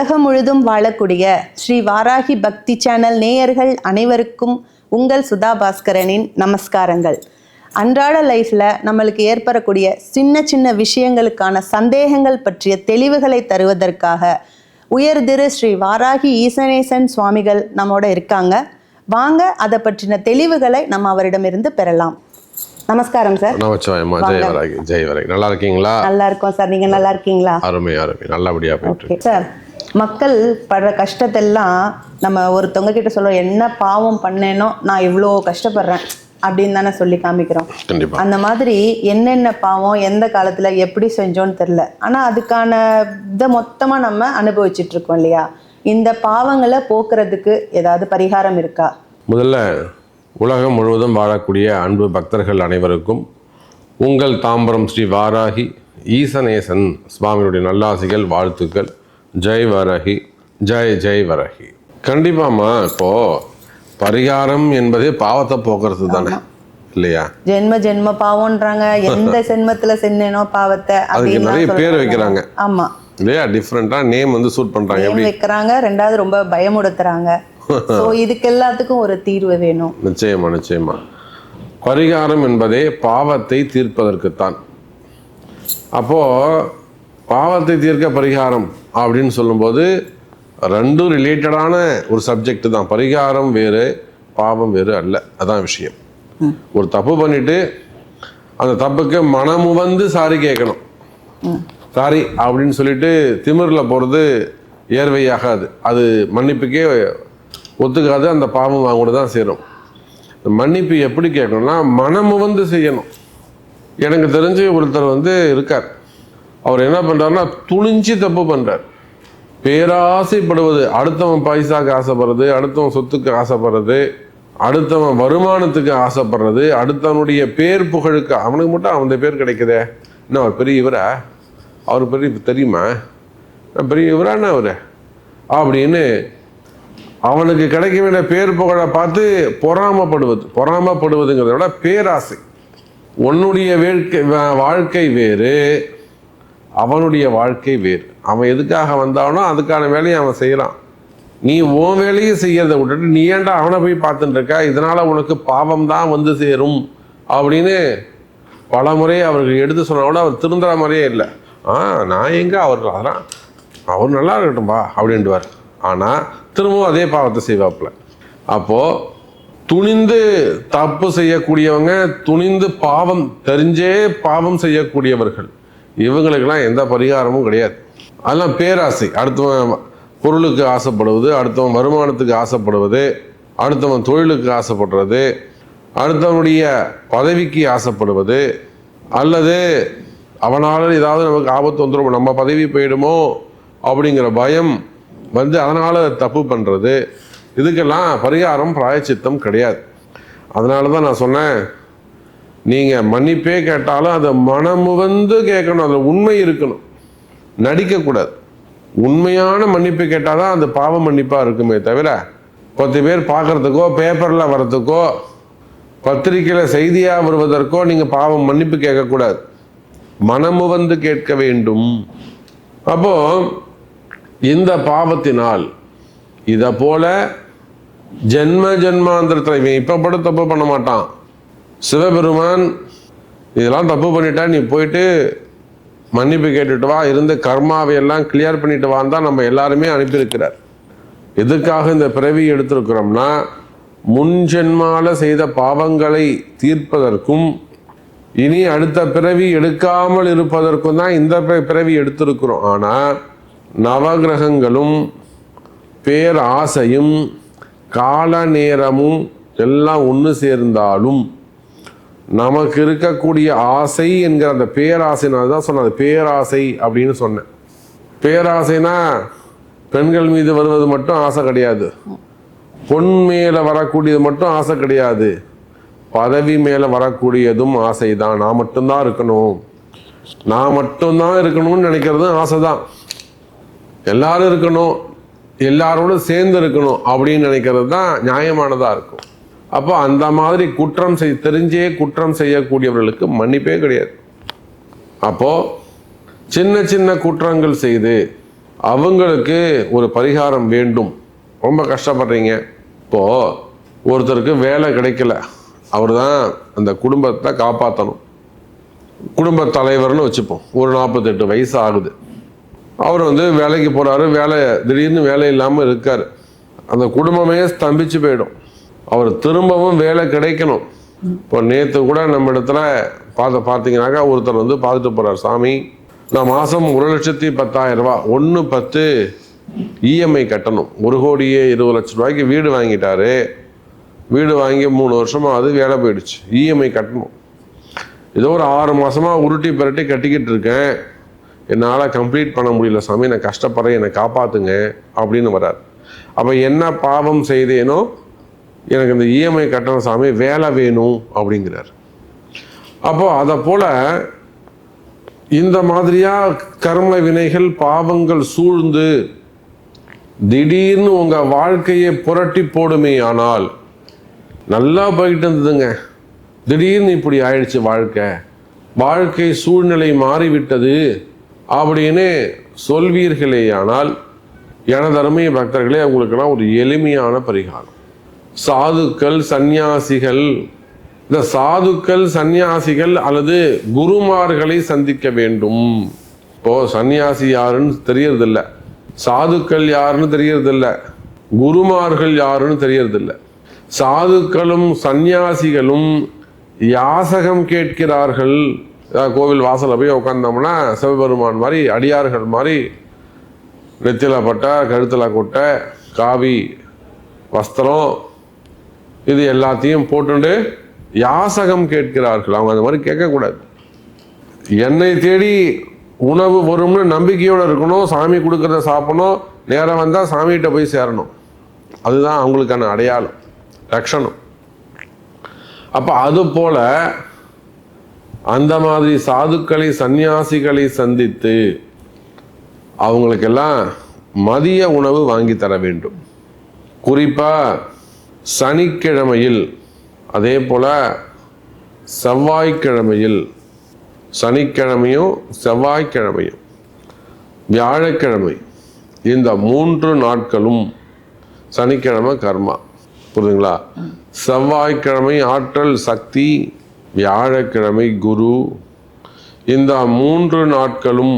உலகம் முழுதும் வாழக்கூடிய ஸ்ரீ வாராகி பக்தி சேனல் நேயர்கள் அனைவருக்கும் உங்கள் சுதா பாஸ்கரனின் நமஸ்காரங்கள். அன்றாட லைஃப்பில் நம்மளுக்கு ஏற்படக்கூடிய சின்ன சின்ன விஷயங்களுக்கான சந்தேகங்கள் பற்றிய தெளிவுகளை தருவதற்காக உயர்திரு ஸ்ரீ வாராகி ஈசனேசன் சுவாமிகள் நம்மோட இருக்காங்க. வாங்க அதை பற்றின தெளிவுகளை நம்ம அவரிடமிருந்து பெறலாம். நமஸ்காரம் சார். ஜெய் வராகி. நல்லா இருக்கீங்களா? நல்லா இருக்கோம் சார். நீங்க நல்லா இருக்கீங்களா? அருமை அருமை, நல்லபடியா போயிட்டு சார். மக்கள் படுற கஷ்டத்தெல்லாம் நம்ம ஒருத்தவங்க கிட்ட சொல்லுவோம், என்ன பாவம் பண்ணேனோ நான் இவ்வளோ கஷ்டப்படுறேன் அப்படின்னு தானே சொல்லி காமிக்கிறோம். அந்த மாதிரி என்னென்ன பாவம் எந்த காலத்துல எப்படி செஞ்சோன்னு தெரியல, ஆனா அதுக்கான இதை மொத்தமா நம்ம அனுபவிச்சுட்டு இருக்கோம் இல்லையா? இந்த பாவங்களை போக்குறதுக்கு ஏதாவது பரிகாரம் இருக்கா? முதல்ல உலகம் முழுவதும் வாழக்கூடிய அன்பு பக்தர்கள் அனைவருக்கும் உங்கள் தாம்பரம் ஸ்ரீ வாராகி ஈசனேசன் சுவாமியுடைய நல்லாசிகள், வாழ்த்துக்கள். ஜெய் வராகி, ஜெய் ஜெய் வராகி. கண்டிப்பாம்மா, இப்போ பரிகாரம் என்பதே பாவத்தை போக்குறது தானே இல்லையா? ஜென்ம ஜென்ம பாவம்ன்றாங்க. எந்த ஜென்மத்துல சென்னேனோ பாவத்தை அதுக்கு நிறைய பேர் வைக்கிறாங்க. ஆமா இல்லையா? டிஃப்ரெண்டா நேம் வந்து சூட் பண்றாங்க, எப்படி வைக்கிறாங்க. ரெண்டாவது ரொம்ப பயமுடுத்துறாங்க. இதுக்கு எல்லாத்துக்கும் ஒரு தீர்வு வேணும். நிச்சயமா நிச்சயமா. பரிகாரம் என்பதே பாவத்தை தீர்ப்பதற்குத்தான். அப்போ பாவத்தை தீர்க்க பரிகாரம் அப்படின்னு சொல்லும்போது ரெண்டும் ரிலேட்டடான ஒரு சப்ஜெக்ட் தான். பரிகாரம் வேறு, பாவம் வேறு அல்ல. அதான் விஷயம். ஒரு தப்பு பண்ணிட்டு அந்த தப்புக்கு மனமு வந்து சாரி கேட்கணும். சாரி அப்படின்னு சொல்லிட்டு திமிரில் போகிறது ஏர்வையாகாது. அது மன்னிப்புக்கே ஒத்துக்காது. அந்த பாவம் வாங்க தான் சேரும். மன்னிப்பு எப்படி கேட்கணும்னா மனமு வந்து செய்யணும். எனக்கு தெரிஞ்சு ஒருத்தர் வந்து இருக்கார். அவர் என்ன பண்ணுறாருன்னா துணிஞ்சு தப்பு பண்ணுறார். பேராசைப்படுவது, அடுத்தவன் பைசாக்கு ஆசைப்படுறது, அடுத்தவன் சொத்துக்கு ஆசைப்படுறது, அடுத்தவன் வருமானத்துக்கு ஆசைப்படுறது, அடுத்தவனுடைய பேர் புகழுக்கு. அவனுக்கு மட்டும் அவன் பேர் கிடைக்குதே, என்ன அவர் பெரிய இவரா, அவர் பெரிய தெரியுமா, பெரிய இவரான அவரு அப்படின்னு அவனுக்கு கிடைக்க வேண்டிய பேர் புகழை பார்த்து பொறாமப்படுவதுங்கிறத விட பேராசை. உன்னுடைய வாழ்க்கை வேறு, அவனுடைய வாழ்க்கை வேறு. அவன் எதுக்காக வந்தானோ அதுக்கான வேலையை அவன் செய்யறான். நீ உன் வேலையை செய்யறதை விட்டுட்டு நீ ஏன்டா அவனை போய் பார்த்துட்டு இருக்க, இதனால உனக்கு பாவம் தான் வந்து சேரும் அப்படின்னு பல முறை அவர்கள் எடுத்து சொன்னோட அவர் திருந்துற மாதிரியே இல்லை. நான் எங்க அதெல்லாம் அவர் நல்லா இருக்கட்டும்பா அப்படின்ட்டுவார். ஆனால் திரும்பவும் அதே பாவத்தை செய்வாப்புல. அப்போது துணிந்து தப்பு செய்யக்கூடியவங்க, துணிந்து பாவம் தெரிஞ்சே பாவம் செய்யக்கூடியவர்கள், இவங்களுக்கெல்லாம் எந்த பரிகாரமும் கிடையாது. அதெல்லாம் பேராசை. அடுத்தவன் பொருளுக்கு ஆசைப்படுவது, அடுத்தவன் வருமானத்துக்கு ஆசைப்படுவது, அடுத்தவன் தொழிலுக்கு ஆசைப்படுறது, அடுத்தவனுடைய பதவிக்கு ஆசைப்படுவது, அல்லது அவனால் ஏதாவது நமக்கு ஆபத்து வந்துடும், நம்ம பதவி போயிடுமோ அப்படிங்கிற பயம் வந்து அதனால் தப்பு பண்ணுறது, இதுக்கெல்லாம் பரிகாரம் பிராயச்சித்தம் கிடையாது. அதனால தான் நான் சொன்னேன், நீங்கள் மன்னிப்பே கேட்டாலும் அதை மனமு வந்து கேட்கணும். அதில் உண்மை இருக்கணும், நடிக்கக்கூடாது. உண்மையான மன்னிப்பு கேட்டால் தான் அந்த பாவ மன்னிப்பாக இருக்குமே தவிர 10 பேர் பார்க்குறதுக்கோ பேப்பரில் வர்றதுக்கோ பத்திரிக்கையில் செய்தியாக வருவதற்கோ நீங்கள் பாவம் மன்னிப்பு கேட்கக்கூடாது. மனமு வந்து கேட்க வேண்டும். அப்போது இந்த பாவத்தினால் இதை போல ஜென்மாந்திரத்தில் இவன் இப்போ பட தப்பு பண்ண மாட்டான். சிவபெருமான் இதெல்லாம் தப்பு பண்ணிட்டா நீ போயிட்டு மன்னிப்பு கேட்டுட்டு வா, இருந்த கர்மாவையெல்லாம் கிளியர் பண்ணிட்டு வான்னு தான் நம்ம எல்லாருமே அனுப்பியிருக்கிறார். எதுக்காக இந்த பிறவி எடுத்திருக்கிறோம்னா முன் ஜென்மால செய்த பாவங்களை தீர்ப்பதற்கும் இனி அடுத்த பிறவி எடுக்காமல் இருப்பதற்கும் தான் இந்த பிறவி எடுத்திருக்கிறோம். ஆனால் நவகிரகங்களும் பேராசையும் கால நேரமும் எல்லாம் ஒன்று சேர்ந்தாலும் நமக்கு இருக்கக்கூடிய ஆசை என்கிற அந்த பேராசைனால தான் சொன்னேன். பேராசை அப்படின்னு சொன்னேன். பேராசைனா பெண்கள் மீது வருவது மட்டும் ஆசை கிடையாது, பொன் மேலே வரக்கூடியது மட்டும் ஆசை கிடையாது, பதவி மேலே வரக்கூடியதும் ஆசை தான். நான் மட்டும்தான் இருக்கணும்னு நினைக்கிறதும் ஆசை தான். எல்லாரும் இருக்கணும், எல்லாரோட சேர்ந்து இருக்கணும் அப்படின்னு நினைக்கிறது தான் நியாயமானதாக இருக்கும். அப்போ அந்த மாதிரி தெரிஞ்சே குற்றம் செய்யக்கூடியவர்களுக்கு மன்னிப்பே கிடையாது. அப்போது சின்ன சின்ன குற்றங்கள் செய்து அவங்களுக்கு ஒரு பரிகாரம் வேண்டும். ரொம்ப கஷ்டப்படுறீங்க. இப்போது ஒருத்தருக்கு வேலை கிடைக்கல, அவர் தான் அந்த குடும்பத்தை காப்பாற்றணும். குடும்ப தலைவர்னு வச்சுப்போம். ஒரு 48 வயசு ஆகுது. அவர் வேலைக்கு போகிறாரு, திடீர்னு வேலை இல்லாமல் இருக்கார். அந்த குடும்பமே ஸ்தம்பிச்சு போயிடும். அவர் திரும்பவும் வேலை கிடைக்கணும். இப்போ நேற்று கூட நம்ம இடத்துல பார்த்தீங்கன்னாக்கா ஒருத்தர் பார்த்துட்டு போகிறார். சாமி, நான் மாதம் 1,10,10,000 ரூபா 1/10 இஎம்ஐ கட்டணும். 1,20,00,000 ரூபாய்க்கு வீடு வாங்கிட்டாரு. வீடு வாங்கி 3 வருஷமாக அது வேலை போயிடுச்சு. இஎம்ஐ கட்டணும். ஏதோ ஒரு 6 மாதமாக உருட்டி பரட்டி கட்டிக்கிட்டு இருக்கேன். என்னால் கம்ப்ளீட் பண்ண முடியல சாமி, நான் கஷ்டப்படுறேன், என்னை காப்பாற்றுங்க அப்படின்னு வர்றார். அப்போ என்ன பாவம் செய்தேனோ எனக்கு இந்த இஎம்ஐ கட்டணும் சாமி, வேலை வேணும் அப்படிங்கிறார். அப்போ அதை போல் இந்த மாதிரியா கர்ம வினைகள் பாவங்கள் சூழ்ந்து திடீர்னு உங்கள் வாழ்க்கையை புரட்டி போடுமே. ஆனால் நல்லா போயிட்டு இருந்ததுங்க, திடீர்னு இப்படி ஆயிடுச்சு வாழ்க்கை சூழ்நிலை மாறிவிட்டது அப்படின்னு சொல்வீர்களேயானால், எனதருமை பக்தர்களே, அவங்களுக்கெல்லாம் ஒரு எளிமையான பரிகாரம். சாதுக்கள் சந்நியாசிகள், இந்த சாதுக்கள் சந்நியாசிகள் அல்லது குருமார்களை சந்திக்க வேண்டும். இப்போ சந்நியாசி யாருன்னு தெரியறதில்ல, சாதுக்கள் யாருன்னு தெரியறதில்ல, குருமார்கள் யாருன்னு தெரியறதில்ல. சாதுக்களும் சந்நியாசிகளும் யாசகம் கேட்கிறார்கள். கோவில் வாசலில் போய் உட்காந்தோம்னா சிவபெருமான் மாதிரி, அடியார்கள் மாதிரி நெத்தில பட்டை, கழுத்தில் கொட்டை, காவி வஸ்திரம், இது எல்லாத்தையும் போட்டுண்டு யாசகம் கேட்கிறார்கள். அவங்க அந்த மாதிரி கேட்கக்கூடாது. என்னை தேடி உணவு வரும்னு நம்பிக்கையோடு இருக்கணும். சாமி கொடுக்கறத சாப்பிடணும். நேரம் வந்தால் சாமிகிட்ட போய் சேரணும். அதுதான் அவங்களுக்கான அடையாளம், லட்சணம். அப்போ அது போல அந்த மாதிரி சாதுக்களை சந்நியாசிகளை சந்தித்து அவங்களுக்கெல்லாம் மதிய உணவு வாங்கி தர வேண்டும். குறிப்பாக சனிக்கிழமையில், அதே போல் செவ்வாய்க்கிழமையில், சனிக்கிழமையும் செவ்வாய்க்கிழமையும் வியாழக்கிழமை, இந்த 3 நாட்களும், சனிக்கிழமை கர்மா, புரியுதுங்களா? செவ்வாய்க்கிழமை ஆற்றல் சக்தி, வியாழக்கிழமை குரு. இந்த 3 நாட்களும்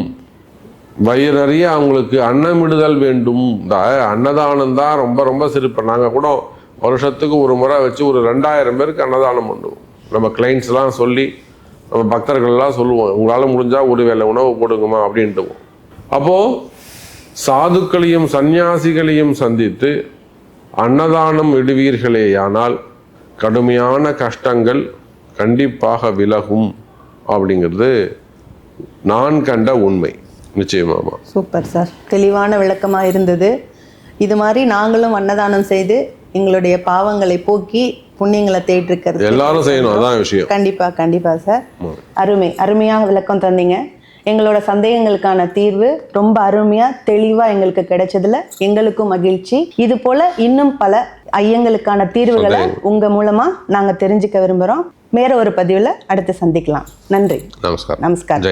வயிறறிய அவங்களுக்கு அன்னமிடுதல் வேண்டும். இந்த அன்னதானம் தான் ரொம்ப ரொம்ப சிறப்பு. நாங்கள் கூட வருஷத்துக்கு ஒரு முறை வச்சு ஒரு 2000 பேருக்கு அன்னதானம் பண்ணுவோம். நம்ம கிளைண்ட்ஸ்லாம் சொல்லி, நம்ம பக்தர்கள்லாம் சொல்லுவோம், உங்களால் முடிஞ்சால் ஒரு வேளை உணவு போடுங்கம்மா அப்படின்ட்டுவோம். அப்போது சாதுக்களையும் சந்நியாசிகளையும் சந்தித்து அன்னதானம் இடுவீர்களேயானால் கடுமையான கஷ்டங்கள் கண்டிப்பாக விலகும் அப்படிங்கிறது நான் கண்ட உண்மை. நிச்சயமாமா. சூப்பர் சார், தெளிவான விளக்கமாக இருந்தது. இது மாதிரி நாங்களும் அன்னதானம் செய்து எங்களுடைய பாவங்களை போக்கி புண்ணியங்களை தேடிருக்கிறது எல்லாரும் செய்யணும், அதான் விஷயம். கண்டிப்பா கண்டிப்பா சார். அருமையாக விளக்கம் தந்தீங்க. எங்களோட சந்தேகங்களுக்கான தீர்வு ரொம்ப அருமையா தெளிவா எங்களுக்கு கிடைச்சதுல எங்களுக்கும் மகிழ்ச்சி. இது போல இன்னும் பல ஐயங்களுக்கான தீர்வுகளை உங்க மூலமா நாங்க தெரிஞ்சுக்க விரும்புறோம். வேற ஒரு பதிவுல அடுத்து சந்திக்கலாம். நன்றி. நமஸ்காரம். நமஸ்காரம்.